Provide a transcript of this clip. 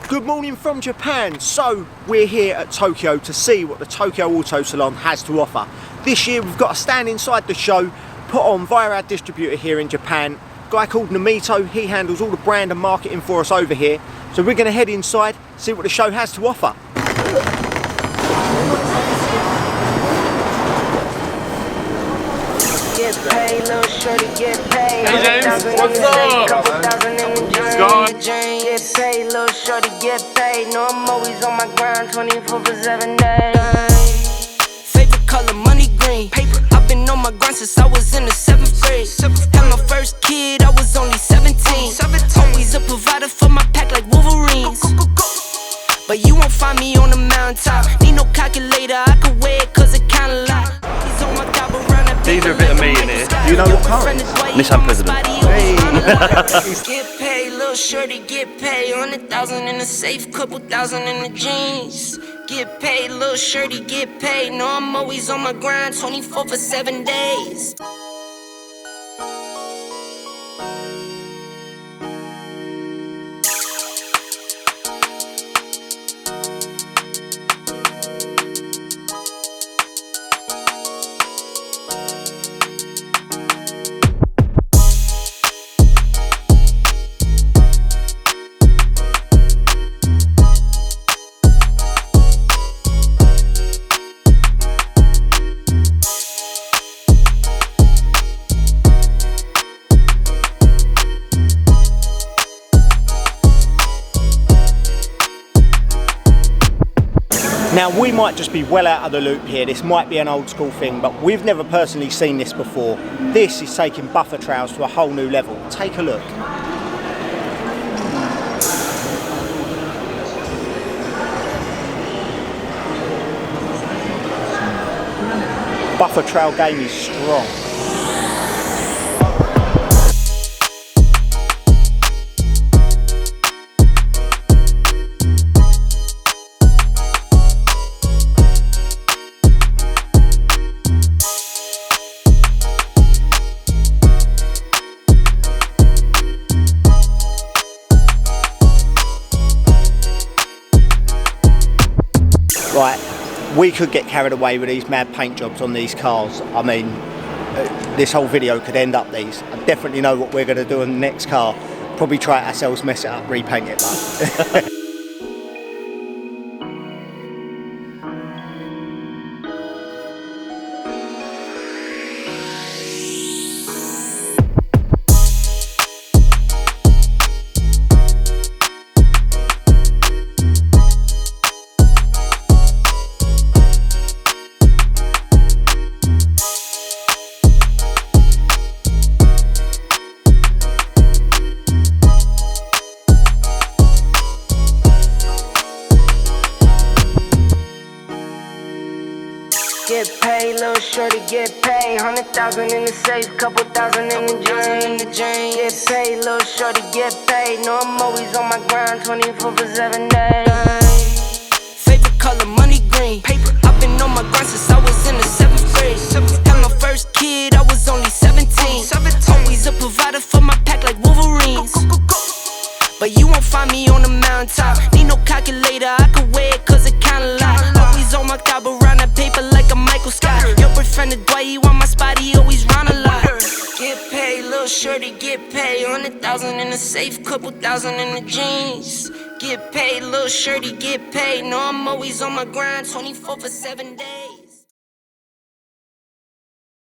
Good morning from Japan. So we're here at Tokyo to see what the Tokyo Auto Salon has to offer. This year we've got a stand inside the show put on via our distributor here in Japan. A guy called Namito, he handles all the brand and marketing for us over here. So we're going to head inside, see what the show has to offer. Get paid, little shorty, get paid. Hey James, what's up? What's going? Get paid, little shorty, get paid. No, I'm always on my grind, 24/7 days. Favorite color, money green. Paper. I've been on my grind since I was in the 7th grade. Had my first kid, I was only 17. Always a provider for my pack like Wolverines. But you won't find me on the mountaintop. Need no calculator, I can wear it cause it kinda lot. He's on my top around that. These are a bit of me in here. Do you know what car it is? Nissan President. Hey. Get paid, little shorty, get paid. 100,000 in the safe, couple thousand in the jeans. Get paid, little shorty, get paid. No, I'm always on my grind, 24/7 days. Now we might just be well out of the loop here, this might be an old school thing, but we've never personally seen this before. This is taking buffer trails to a whole new level. Take a look. Buffer trail game is strong. Right, we could get carried away with these mad paint jobs on these cars. I mean, this whole video could end up these. I definitely know what we're going to do on the next car. Probably try it ourselves, mess it up, repaint it. But Get paid, little shorty, get paid. 100,000 in the safe, couple thousand in the jeans. Get paid, little shorty, get paid. No, I'm always on my grind, 24/7 days. Favorite color, money green. Paper. I've been on my grind since I was in the 7th grade. Had my first kid, I was only 17. Always a provider for my pack like Wolverines. But you won't find me on the mountaintop. Need no calculator, I can wear it cause it kinda lot. Always on my top around that paper like a Michael Scott. Your boyfriend is Dwight, he want my spot, he always round a lot. Get paid, little shorty, get paid. 100,000 in the safe, couple thousand in the jeans. Get paid, little shorty, get paid. No, I'm always on my grind, 24/7 days.